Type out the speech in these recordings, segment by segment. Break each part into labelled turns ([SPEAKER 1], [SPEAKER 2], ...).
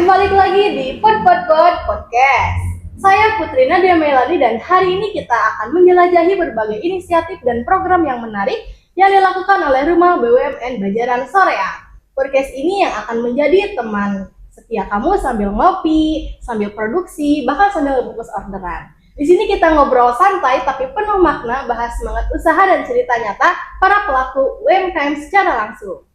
[SPEAKER 1] balik lagi di Podcast. Saya Putri Nadia Melani dan hari ini kita akan menjelajahi berbagai inisiatif dan program yang menarik yang dilakukan oleh Rumah BUMN Banjaran Soreang. Podcast ini yang akan menjadi teman setia kamu sambil ngopi, sambil produksi, bahkan sambil bungkus orderan. Di sini kita ngobrol santai tapi penuh makna, bahas semangat usaha dan cerita nyata para pelaku UMKM secara langsung.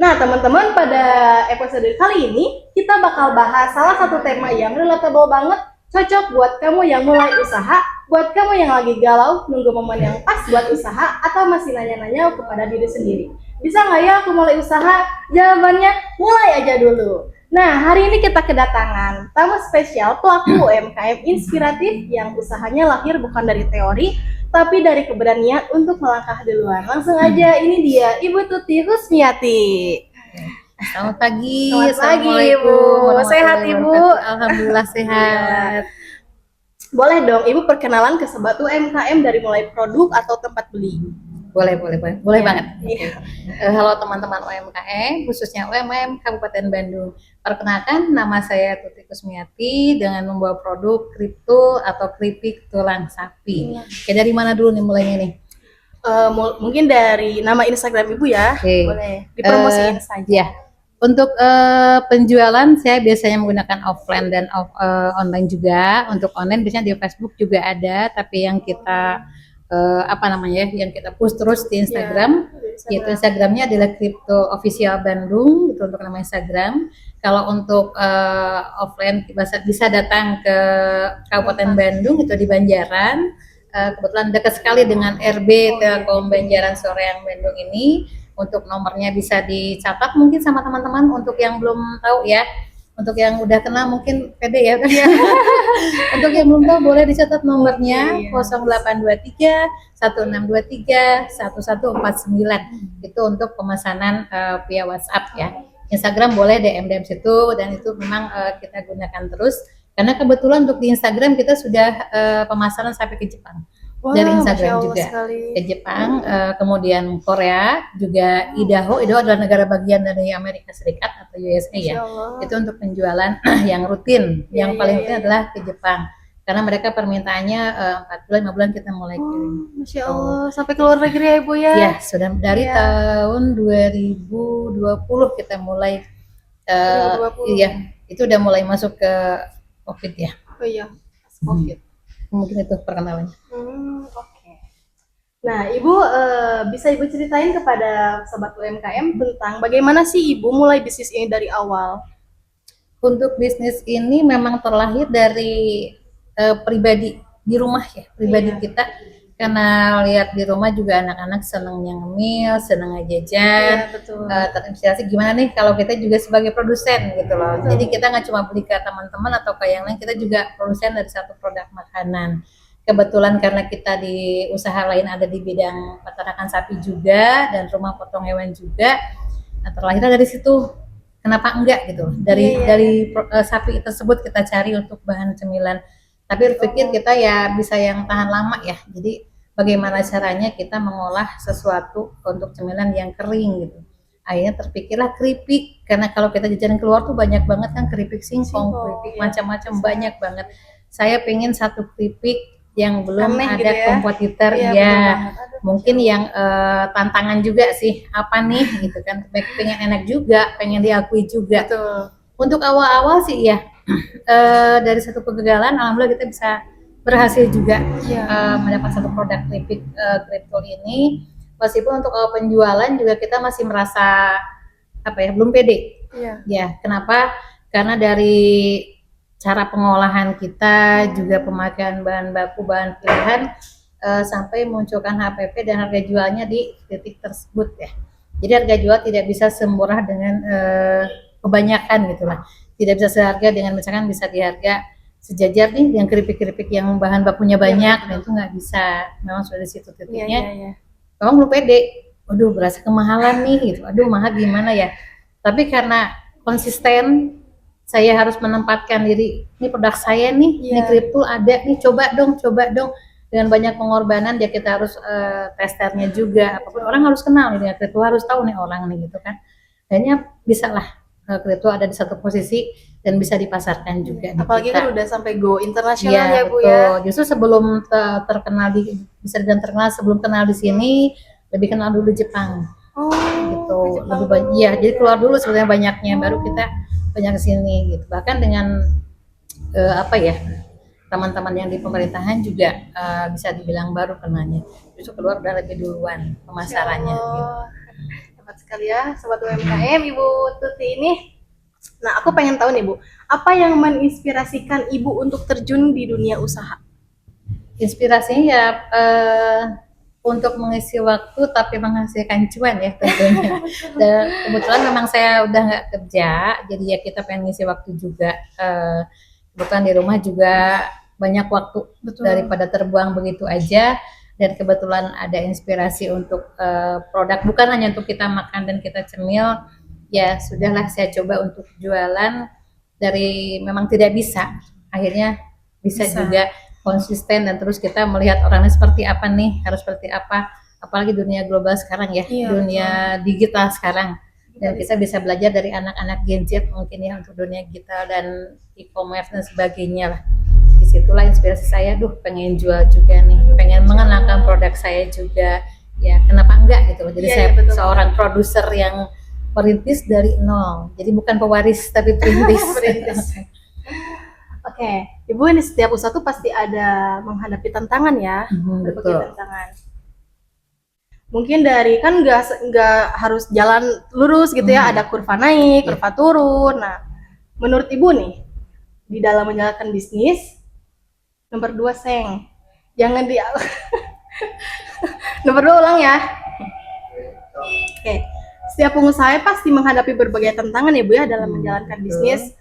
[SPEAKER 1] Nah, teman-teman, pada episode kali ini kita bakal bahas salah satu tema yang relatable banget, cocok buat kamu yang mulai usaha, buat kamu yang lagi galau, nunggu momen yang pas buat usaha, atau masih nanya-nanya kepada diri sendiri. Bisa nggak ya aku mulai usaha? Jawabannya, mulai aja dulu. Nah, hari ini kita kedatangan tamu spesial pelaku UMKM inspiratif yang usahanya lahir bukan dari teori, tapi dari keberanian untuk melangkah duluan. Langsung aja, ini dia Ibu Tuti Husmiati.
[SPEAKER 2] Selamat pagi.
[SPEAKER 1] Selamat pagi, Ibu. Sehat, Ibu?
[SPEAKER 2] Alhamdulillah sehat.
[SPEAKER 1] Boleh dong, Ibu perkenalan ke sobat UMKM dari mulai produk atau tempat beli?
[SPEAKER 2] Boleh banget.
[SPEAKER 1] Iya.
[SPEAKER 2] Halo teman-teman UMKM, khususnya UMKM Kabupaten Bandung. Perkenalkan, nama saya Tuti Husmiati dengan membawa produk kripto atau keripik tulang sapi. Oke, dari mana dulu nih mulainya nih?
[SPEAKER 1] Mungkin dari nama Instagram Ibu ya.
[SPEAKER 2] Oke.
[SPEAKER 1] Boleh dipromosiin saja.
[SPEAKER 2] Ya. Untuk penjualan saya biasanya menggunakan offline dan online juga. Untuk online biasanya di Facebook juga ada, tapi yang kita yang kita push terus di Instagram, yaitu Instagramnya adalah Crypto Official Bandung, itu untuk nama Instagram. Kalau untuk offline bisa datang ke Kabupaten Bandung, itu di Banjaran. Kebetulan dekat sekali dengan RB Telkom Banjaran Soreang Bandung ini. Untuk nomornya bisa dicatat mungkin sama teman-teman, untuk yang belum tahu ya. Untuk yang udah kenal mungkin pede ya. Untuk yang belum tahu boleh dicatat nomornya 0823 1623 1149. Itu untuk pemesanan via WhatsApp ya. Instagram boleh DM situ, dan itu memang kita gunakan terus karena kebetulan untuk di Instagram kita sudah pemasaran sampai ke Jepang. Dari Instagram juga sekali. Ke Jepang, kemudian Korea juga, Idaho adalah negara bagian dari Amerika Serikat atau USA ya. Itu untuk penjualan yang rutin, yang paling rutin adalah ke Jepang karena mereka permintaannya 4 bulan 5 bulan kita mulai kirim.
[SPEAKER 1] Masya Allah, sampai ke luar negeri ya Ibu ya?
[SPEAKER 2] Ya, sudah dari tahun 2020 kita mulai 2020. Iya, itu udah mulai masuk ke COVID ya.
[SPEAKER 1] Oh iya, COVID.
[SPEAKER 2] Mungkin itu perkenalannya.
[SPEAKER 1] Oke. Nah, Ibu bisa Ibu ceritain kepada sobat UMKM tentang bagaimana sih Ibu mulai bisnis ini dari awal?
[SPEAKER 2] Untuk bisnis ini memang terlahir dari pribadi di rumah ya, pribadi kita. Karena lihat di rumah juga anak-anak seneng ngemil, seneng jajan, terinspirasi gimana nih kalau kita juga sebagai produsen gitu loh. Jadi kita nggak cuma beli ke teman-teman atau ke yang lain, kita juga produsen dari satu produk makanan. Kebetulan karena kita di usaha lain ada di bidang peternakan sapi juga dan rumah potong hewan juga, nah terlahir dari situ. Kenapa enggak gitu? Dari sapi tersebut kita cari untuk bahan cemilan. Tapi berpikir kita ya bisa yang tahan lama ya. Jadi bagaimana caranya kita mengolah sesuatu untuk cemilan yang kering gitu. Akhirnya terpikirlah keripik, karena kalau kita jajan keluar tuh banyak banget kan keripik singkong, keripik macam-macam banyak banget. Saya pengen satu keripik yang belum ada gitu ya? Kompetitor ya. Mungkin yang tantangan juga sih apa nih gitu kan. Pengen enak juga, pengen diakui juga. Betul. Untuk awal-awal sih ya dari satu kegagalan alhamdulillah kita bisa berhasil juga mendapat satu produk keripik kripto ini. Meskipun untuk awal penjualan juga kita masih merasa belum pede. Ya, kenapa? Karena dari cara pengolahan kita, juga pemakaian bahan baku, bahan pilihan, sampai munculkan HPP dan harga jualnya di titik tersebut ya. Jadi harga jual tidak bisa semurah dengan kebanyakan gitulah. Tidak bisa seharga dengan misalkan bisa di harga sejajar nih yang keripik-keripik yang bahan bakunya banyak, dan itu nggak bisa. Memang sudah di situ titiknya. Memang belum pede. Aduh, berasa kemahalan nih gitu. Aduh, mahal gimana ya? Tapi karena konsisten, saya harus menempatkan diri. Ini produk saya nih, ini kripto ada nih. Coba dong. Dengan banyak pengorbanan, kita harus testernya juga. Apapun orang harus kenal nih dengan kripto, harus tahu nih orang nih gitu kan. Akhirnya bisa lah. kripto ada di satu posisi dan bisa dipasarkan juga di
[SPEAKER 1] Apalagi
[SPEAKER 2] kita.
[SPEAKER 1] kan udah sampai go internasional
[SPEAKER 2] Iya,
[SPEAKER 1] ya Bu
[SPEAKER 2] betul.
[SPEAKER 1] ya.
[SPEAKER 2] Justru sebelum terkenal bisa dibilang terkenal sebelum kenal di sini, lebih kenal dulu Jepang
[SPEAKER 1] Oh,
[SPEAKER 2] gitu.
[SPEAKER 1] ke Jepang
[SPEAKER 2] Lebih banyak,
[SPEAKER 1] dulu,
[SPEAKER 2] ya. Jadi
[SPEAKER 1] ya.
[SPEAKER 2] keluar dulu sebenarnya banyaknya, baru kita banyak kesini gitu. Bahkan dengan apa ya, teman-teman yang di pemerintahan juga bisa dibilang baru kenanya. Justru keluar udah lebih duluan pemasarannya.
[SPEAKER 1] Masya
[SPEAKER 2] Gitu.
[SPEAKER 1] Allah. Hebat sekali ya Sobat UMKM Ibu Tuti ini. Nah, aku pengen tahu nih Bu, apa yang menginspirasikan Ibu untuk terjun di dunia usaha?
[SPEAKER 2] Inspirasinya ya untuk mengisi waktu tapi menghasilkan cuan ya tentunya. Dan kebetulan memang saya udah nggak kerja, jadi ya kita pengen ngisi waktu juga. Kebetulan di rumah juga banyak waktu.
[SPEAKER 1] Betul.
[SPEAKER 2] Daripada terbuang begitu aja. Dan kebetulan ada inspirasi untuk produk, bukan hanya untuk kita makan dan kita cemil. Ya sudahlah, saya coba untuk jualan dari memang tidak bisa, akhirnya bisa juga konsisten, dan terus kita melihat orangnya seperti apa nih, harus seperti apa, apalagi dunia global sekarang ya,
[SPEAKER 1] Iya,
[SPEAKER 2] dunia digital sekarang, dan kita bisa belajar dari anak-anak Gen Z mungkin ya untuk dunia digital dan e-commerce dan sebagainya lah. Disitulah inspirasi saya, pengen jual juga nih, pengen mengenalkan produk saya juga, ya kenapa enggak gitu loh. Jadi saya seorang produser yang perintis dari nol, jadi bukan pewaris tapi perintis.
[SPEAKER 1] Oke, Ibu, ini setiap usaha tuh pasti ada menghadapi tantangan ya, berbagai tantangan. Mungkin dari kan nggak harus jalan lurus gitu ya, ada kurva naik, kurva turun. Nah, menurut Ibu nih, di dalam menjalankan bisnis, nomor 2 seng, jangan di nomor 2 ulang ya. Oke, setiap pengusaha pasti menghadapi berbagai tantangan ya Bu ya dalam menjalankan bisnis.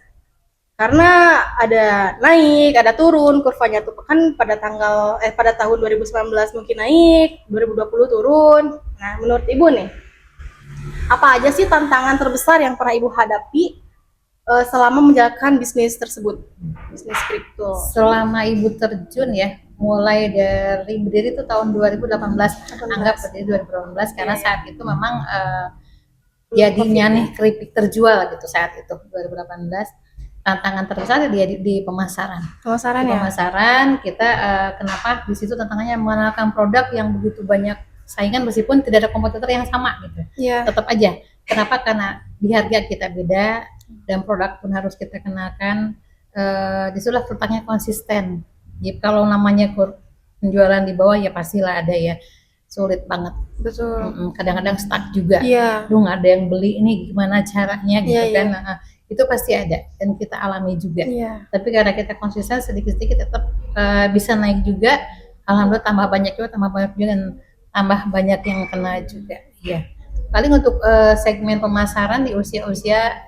[SPEAKER 1] Karena ada naik, ada turun, kurvanya tuh kan pada tahun 2019 mungkin naik, 2020 turun. Nah, menurut Ibu nih, apa aja sih tantangan terbesar yang pernah Ibu hadapi selama menjalankan bisnis tersebut, bisnis kripto?
[SPEAKER 2] Selama Ibu terjun ya, mulai dari berdiri itu tahun 2018, anggap berdiri 2018 karena saat itu memang jadinya nih keripik terjual gitu saat itu 2018. Tantangan terbesar di pemasaran.
[SPEAKER 1] Pemasaran
[SPEAKER 2] di
[SPEAKER 1] ya.
[SPEAKER 2] Pemasaran kita kenapa di situ tantangannya mengenalkan produk yang begitu banyak saingan meskipun tidak ada kompetitor yang sama gitu.
[SPEAKER 1] Yeah.
[SPEAKER 2] Tetap aja. Kenapa? Karena di harga kita beda dan produk pun harus kita kenalkan. Disitulah letaknya konsisten. Jadi kalau namanya penjualan di bawah ya pastilah ada ya, sulit banget.
[SPEAKER 1] Betul.
[SPEAKER 2] Kadang-kadang stuck juga.
[SPEAKER 1] Iya.
[SPEAKER 2] Nggak ada yang beli, ini gimana caranya gitu kan. Itu pasti ada dan kita alami juga. Tapi karena kita konsisten, sedikit-sedikit tetap bisa naik juga. Alhamdulillah tambah banyak juga dan tambah banyak yang kena juga. Iya. Paling untuk segmen pemasaran di usia-usia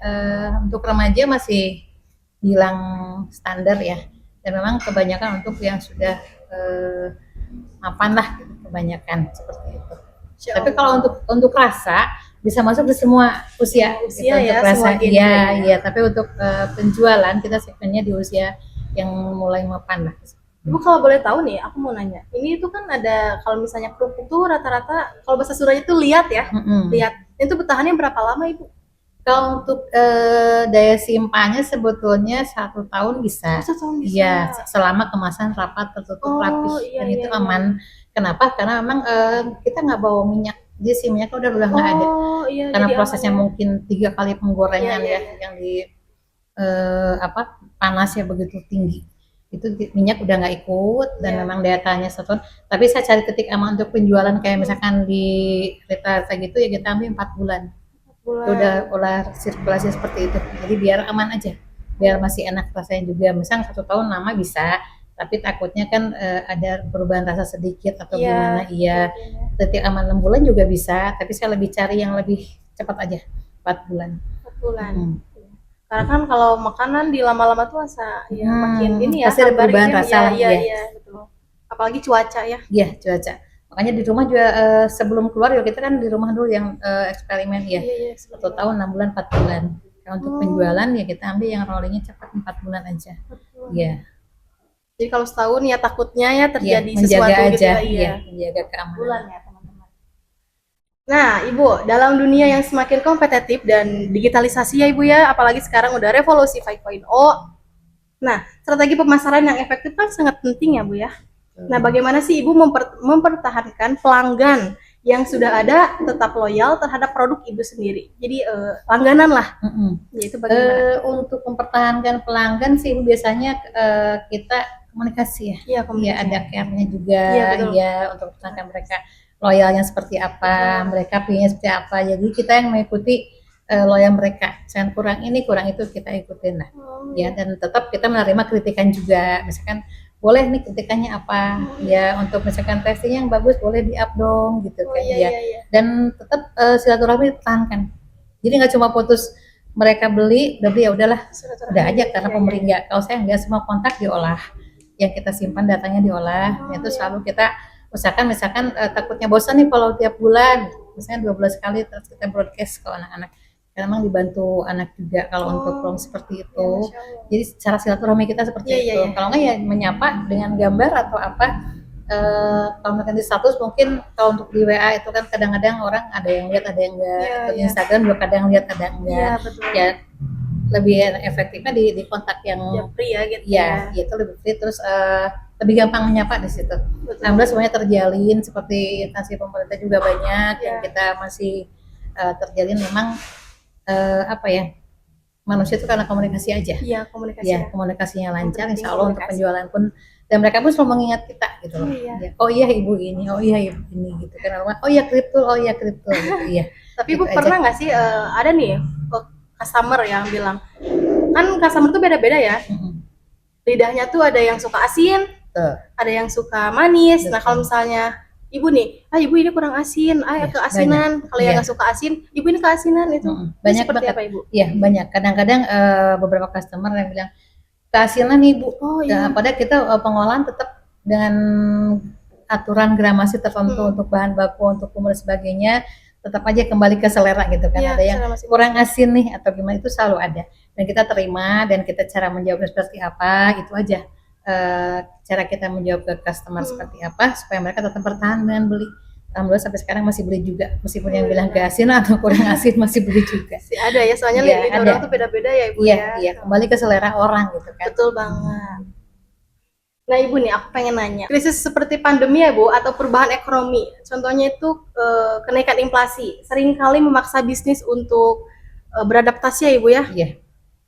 [SPEAKER 2] untuk remaja masih bilang standar ya. Dan memang kebanyakan untuk yang sudah mapan lah kebanyakan seperti itu. Tapi kalau untuk rasa bisa masuk di semua usia gitu, ya, untuk rasa iya, tapi untuk penjualan kita segmennya di usia yang mulai mapan lah.
[SPEAKER 1] Ibu kalau boleh tahu nih, aku mau nanya, ini itu kan ada kalau misalnya kerupuk tuh rata-rata kalau bahasa Surabaya itu liat ya, liat itu bertahannya berapa lama Ibu?
[SPEAKER 2] Kalau untuk daya simpannya sebetulnya 1 tahun bisa.
[SPEAKER 1] 1 tahun bisa.
[SPEAKER 2] Iya, selama kemasan rapat tertutup rapi dan itu aman. Kenapa? Karena memang kita nggak bawa minyak. Jadi si minyaknya udah nggak ada. Karena prosesnya mungkin 3 kali penggorengan yang di panasnya begitu tinggi. Itu minyak udah nggak ikut dan memang daya tahannya 1 tahun. Tapi saya cari titik aman untuk penjualan kayak misalkan di retail gitu ya kita ambil 4 bulan. Udah sirkulasi seperti itu, jadi biar aman aja, biar masih enak rasanya juga. Misal 1 tahun lama bisa, tapi takutnya kan ada perubahan rasa sedikit atau gimana. Titik aman 6 bulan juga bisa, tapi saya lebih cari yang lebih cepat aja, 4 bulan.
[SPEAKER 1] 4 bulan. Karena kan kalau makanan di lama-lama tuh makin ini ya,
[SPEAKER 2] pasti ada perubahan rasa lah.
[SPEAKER 1] Iya, betul. Apalagi cuaca ya.
[SPEAKER 2] Iya, cuaca. Makanya di rumah juga sebelum keluar ya kita kan di rumah dulu yang eksperimen ya. 1 tahun 6 bulan 4 bulan. Nah, untuk penjualan ya kita ambil yang rollingnya cepat 4 bulan aja. Iya.
[SPEAKER 1] Jadi kalau setahun ya takutnya ya terjadi sesuatu
[SPEAKER 2] aja,
[SPEAKER 1] gitu
[SPEAKER 2] ya. Menjaga keamanan.
[SPEAKER 1] Bulan ya. Nah, Ibu, dalam dunia yang semakin kompetitif dan digitalisasi ya Ibu ya, apalagi sekarang udah revolusi 5.0. Nah, strategi pemasaran yang efektif kan sangat penting ya Bu ya. Nah, bagaimana sih Ibu mempertahankan pelanggan yang sudah ada tetap loyal terhadap produk Ibu sendiri? Jadi langganan lah, yaitu bagaimana?
[SPEAKER 2] Untuk mempertahankan pelanggan sih biasanya kita komunikasi ya.
[SPEAKER 1] Iya,
[SPEAKER 2] Ya
[SPEAKER 1] komunikasi.
[SPEAKER 2] ada care-nya juga
[SPEAKER 1] Iya, betul.
[SPEAKER 2] ya untuk mempertahankan mereka loyalnya seperti apa, mereka pilihnya seperti apa. Jadi kita yang mengikuti loyal mereka. Jangan kurang ini, kurang itu kita ikutin lah. Ya dan tetap kita menerima kritikan juga. Misalkan boleh nih kritikannya apa ya untuk misalkan testingnya yang bagus boleh di up dong gitu kan
[SPEAKER 1] Iya,
[SPEAKER 2] ya.
[SPEAKER 1] iya, iya.
[SPEAKER 2] Dan tetap silaturahmi dipertahankan. Jadi nggak cuma putus mereka beli udah beli ya udahlah udah aja karena pembeli nggak, kalau saya nggak semua kontak diolah, yang kita simpan datanya diolah, itu selalu kita usahakan misalkan takutnya bosan nih kalau tiap bulan misalnya 12 kali terus kita broadcast ke anak-anak karena memang dibantu anak juga kalau untuk promo seperti itu. Jadi cara silaturahmi kita seperti itu. Kalau nggak ya menyapa dengan gambar atau apa. Kalau misalkan di status mungkin kalau untuk di WA itu kan kadang-kadang orang ada yang lihat ada yang enggak, atau di Instagram juga kadang lihat ada enggak. Ya lebih efektifnya di kontak yang
[SPEAKER 1] free ya gitu
[SPEAKER 2] ya itu lebih free terus lebih gampang menyapa di situ. Alhamdulillah semuanya terjalin seperti instansi pemerintah juga banyak yang kita masih terjalin memang apa ya manusia itu karena komunikasi aja.
[SPEAKER 1] Iya, komunikasi.
[SPEAKER 2] Ya, komunikasinya lancar, insya Allah untuk penjualan pun dan mereka pun selalu mengingat kita gitu loh. Ya, oh iya ibu ini, oh iya ibu ini gitu kan. Oh iya kripto, oh iya kripto gitu. Iya.
[SPEAKER 1] Tapi Ibu pernah nggak sih ada nih customer yang bilang kan customer tuh beda-beda ya. Lidahnya tuh ada yang suka asin, ada yang suka manis. Nah kalau misalnya ibu nih, ibu ini kurang asin, keasinan. Kalau yang nggak suka asin, ibu ini keasinan itu.
[SPEAKER 2] Banyak
[SPEAKER 1] seperti
[SPEAKER 2] banget.
[SPEAKER 1] apa ibu?
[SPEAKER 2] Iya banyak. Kadang-kadang beberapa customer yang bilang keasinan nih bu. Padahal kita pengolahan tetap dengan aturan gramasi tertentu untuk bahan baku, untuk umur sebagainya, tetap aja kembali ke selera gitu kan. Ada yang kurang asin nih atau gimana itu selalu ada. Dan kita terima dan kita cara menjawabnya seperti apa itu aja. Cara kita menjawab ke customer seperti apa supaya mereka tetap bertahan dengan beli. Alhamdulillah sampai sekarang masih beli juga meskipun yang bilang gak asin atau kurang asin masih beli juga.
[SPEAKER 1] Ada ya soalnya lidah orang tuh beda-beda ya ibu ya.
[SPEAKER 2] Iya kembali ke selera orang gitu kan.
[SPEAKER 1] Betul banget. Nah ibu nih aku pengen nanya, krisis seperti pandemi ya bu atau perubahan ekonomi, contohnya itu kenaikan inflasi, seringkali memaksa bisnis untuk beradaptasi ya ibu ya.
[SPEAKER 2] Iya.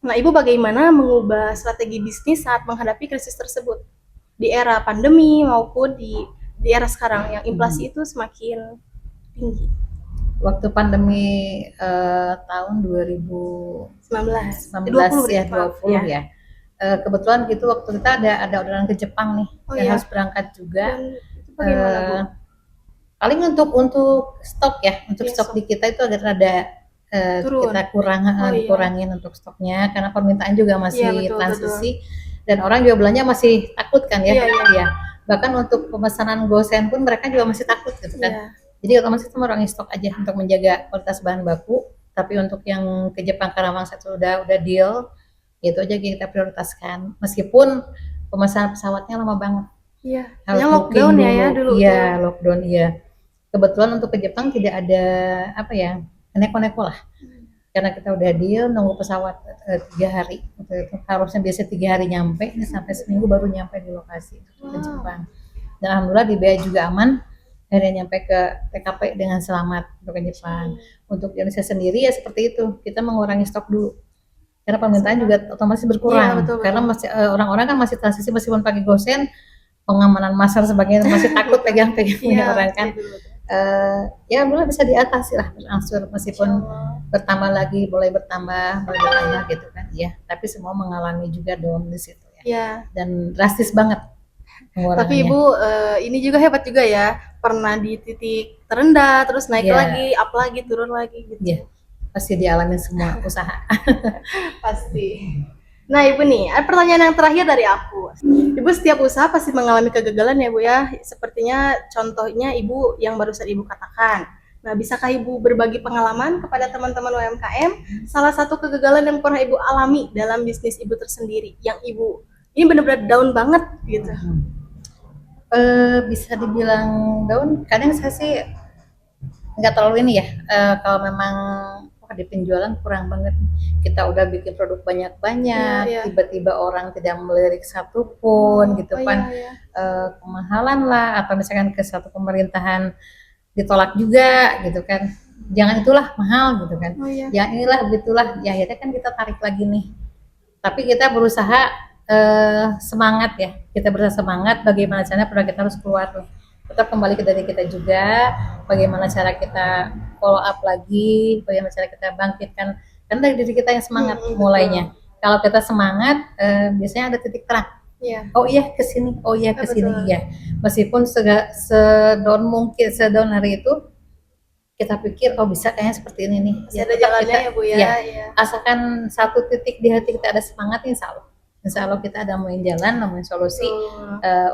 [SPEAKER 1] Nah ibu bagaimana mengubah strategi bisnis saat menghadapi krisis tersebut di era pandemi maupun di era sekarang yang inflasi itu semakin tinggi.
[SPEAKER 2] Waktu pandemi tahun 2019 ya 20 ya. Kebetulan gitu waktu kita ada orderan ke Jepang nih yang harus berangkat juga. Paling untuk stok ya, untuk stok di kita itu agak rada kita dikurangin untuk stoknya karena permintaan juga masih transisi dan orang juga belanja masih takut kan ya. Bahkan untuk pemesanan gosen pun mereka juga masih takut gitu kan. Jadi otomatis kita mengurangi stok aja untuk menjaga kualitas bahan baku. Tapi untuk yang ke Jepang karena memang satu udah deal, itu aja kita prioritaskan. Meskipun pemesanan pesawatnya lama banget.
[SPEAKER 1] Iya. Yang lockdown ya dulu.
[SPEAKER 2] Iya lockdown iya. Kebetulan untuk ke Jepang tidak ada apa ya neko-neko lah. Karena kita udah deal nunggu pesawat 3 hari. Harusnya biasa 3 hari nyampe, ini sampai seminggu baru nyampe di lokasi ke Jepang. Dan alhamdulillah di BA juga aman. Akhirnya nyampe ke TKP dengan selamat untuk ke Jepang. Untuk Indonesia sendiri ya seperti itu, kita mengurangi stok dulu. Karena permintaan juga otomatis berkurang. Karena masih orang-orang kan masih transisi meskipun pakai gosen, pengamanan massal sebagainya masih takut pegang-pegang orang kan. Ya alhamdulillah bisa diatasi lah berangsur meskipun bertambah lagi, mulai bertambah gitu kan. Ya, tapi semua mengalami juga down di situ ya. Dan drastis banget.
[SPEAKER 1] Tapi Ibu ini juga hebat juga ya, pernah di titik terendah terus naik lagi, up lagi, turun lagi gitu.
[SPEAKER 2] Iya. Pasti dialami semua usaha.
[SPEAKER 1] Pasti. Nah Ibu nih, ada pertanyaan yang terakhir dari aku. Ibu setiap usaha pasti mengalami kegagalan ya Bu ya. Sepertinya contohnya Ibu yang barusan Ibu katakan. Nah, bisakah Ibu berbagi pengalaman kepada teman-teman UMKM salah satu kegagalan yang pernah Ibu alami dalam bisnis Ibu tersendiri yang Ibu ini benar-benar down banget gitu?
[SPEAKER 2] Bisa dibilang down, kadang saya sih nggak terlalu ini ya. Kalau memang wah di penjualan kurang banget, kita udah bikin produk banyak-banyak,
[SPEAKER 1] Iya, iya.
[SPEAKER 2] tiba-tiba orang tidak melirik satu pun gitu
[SPEAKER 1] Oh,
[SPEAKER 2] kan,
[SPEAKER 1] iya, iya.
[SPEAKER 2] kemahalan lah atau misalkan ke satu pemerintahan ditolak juga gitu kan, jangan itulah mahal gitu kan,
[SPEAKER 1] Oh, iya.
[SPEAKER 2] jangan inilah begitulah, ya akhirnya kan kita tarik lagi nih. Tapi kita berusaha semangat ya, kita berusaha semangat bagaimana caranya produk kita harus keluar nih. Tetap kembali ke diri kita juga, bagaimana cara kita follow up lagi, bagaimana cara kita bangkitkan, kan dari diri kita yang semangat mulainya. Kalau kita semangat, biasanya ada titik terang.
[SPEAKER 1] Iya.
[SPEAKER 2] Oh iya kesini, oh iya kesini,
[SPEAKER 1] Betul.
[SPEAKER 2] iya. Meskipun sedown mungkin, sedown hari itu kita pikir oh bisa kayaknya seperti ini nih.
[SPEAKER 1] Masih ada
[SPEAKER 2] tetap
[SPEAKER 1] jalannya ya Bu ya.
[SPEAKER 2] ya,
[SPEAKER 1] Iya.
[SPEAKER 2] asalkan satu titik di hati kita ada semangat, insya Allah kita ada nemuin jalan, nemuin solusi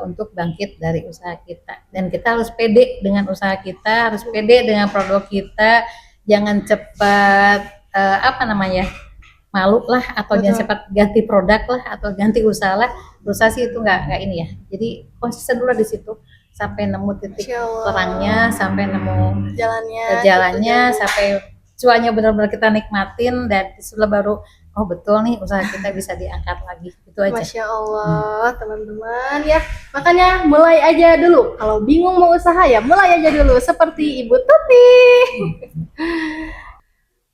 [SPEAKER 2] untuk bangkit dari usaha kita. Dan kita harus pede dengan usaha kita, harus pede dengan produk kita, jangan cepat malu lah, atau
[SPEAKER 1] Betul.
[SPEAKER 2] jangan cepat ganti produk lah, atau ganti usaha lah. Usaha sih itu nggak ini ya. Jadi konsisten dulu di situ sampai nemu titik
[SPEAKER 1] Masya Allah.
[SPEAKER 2] terangnya, sampai nemu
[SPEAKER 1] jalannya gitu.
[SPEAKER 2] sampai cuannya benar-benar kita nikmatin, dan setelah baru oh betul nih usaha kita bisa diangkat lagi. Itu aja.
[SPEAKER 1] Masya Allah, teman-teman ya. Makanya mulai aja dulu. Kalau bingung mau usaha ya mulai aja dulu seperti Ibu Tuti.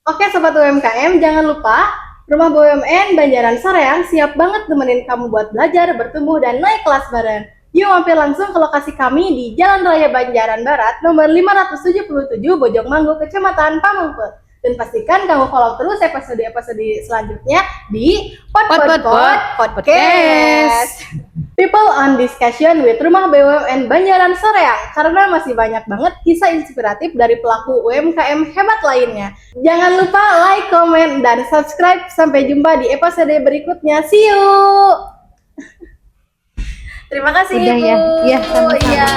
[SPEAKER 1] Oke Sobat UMKM, jangan lupa Rumah BUMN Banjaran Soreang siap banget nemenin kamu buat belajar, bertumbuh, dan naik kelas bareng. Yuk mampir langsung ke lokasi kami di Jalan Raya Banjaran Barat, nomor 577 Bojongmanggu, Kecamatan Pamengpeuk. Dan pastikan kamu follow terus episode-episode selanjutnya di Podcast. People on Discussion with Rumah BUMN Banjaran Soreang, karena masih banyak banget kisah inspiratif dari pelaku UMKM hebat lainnya. Jangan lupa like, comment, dan subscribe. Sampai jumpa di episode berikutnya. See you. Terima kasih
[SPEAKER 2] Udah
[SPEAKER 1] Ibu.
[SPEAKER 2] ya. Iya, sama-sama.
[SPEAKER 1] Iya.